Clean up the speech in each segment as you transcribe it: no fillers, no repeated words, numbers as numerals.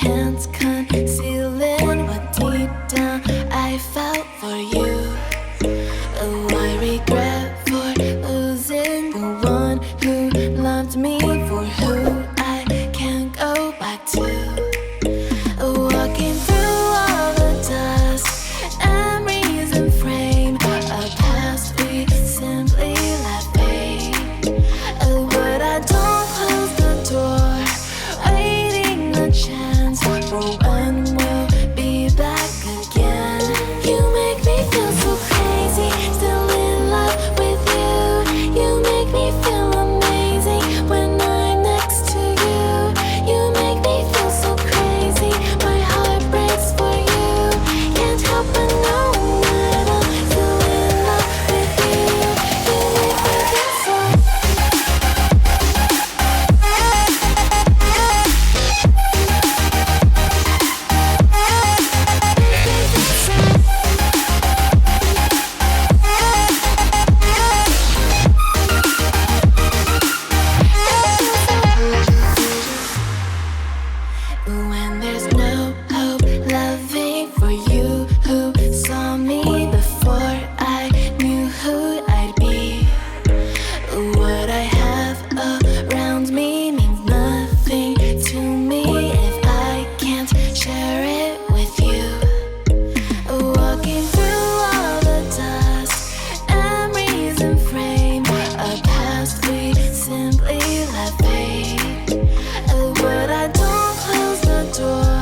can't conceal it. What deep down I felt for you. Oh, I regret for losing the one who loved me, for who I can't go back to. Walking through all the dust, memories and frame, a past we simply let fade. Oh, but I don't close the door, waiting a chance for when we'll be back again. You make me feel so crazy, still in love with you. You make me feel amazing when I'm next to you. You make me feel so crazy, my heart breaks for you. Can't help but know that I'm still in love with you. You make me feel so. When there's no hope, loving for you who saw me before I knew who I'd be. What I have around me means nothing to me if I can't share it with you. Walking through all the dust, memories and frame, a past we simply let fade. But I don't close the door,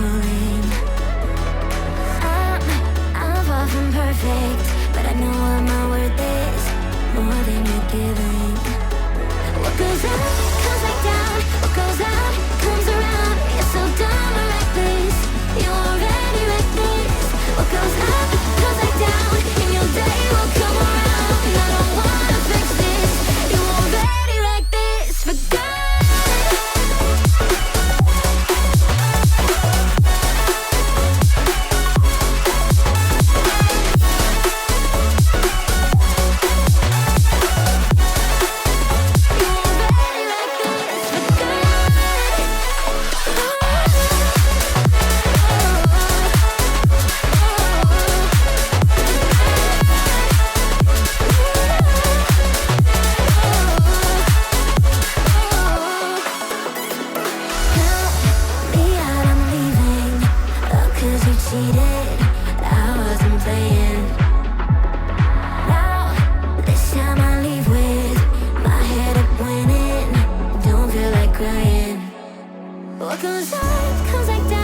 falling. I'm far from perfect, but I know what my worth is, more than you're giving. What goes up, comes back down. What goes out, comes around. You're so dumb or reckless, you already reckless. What goes up, comes back down, and your day will come around. And I don't wanna fix this, you already like this. Forgot. What goes up, comes back down.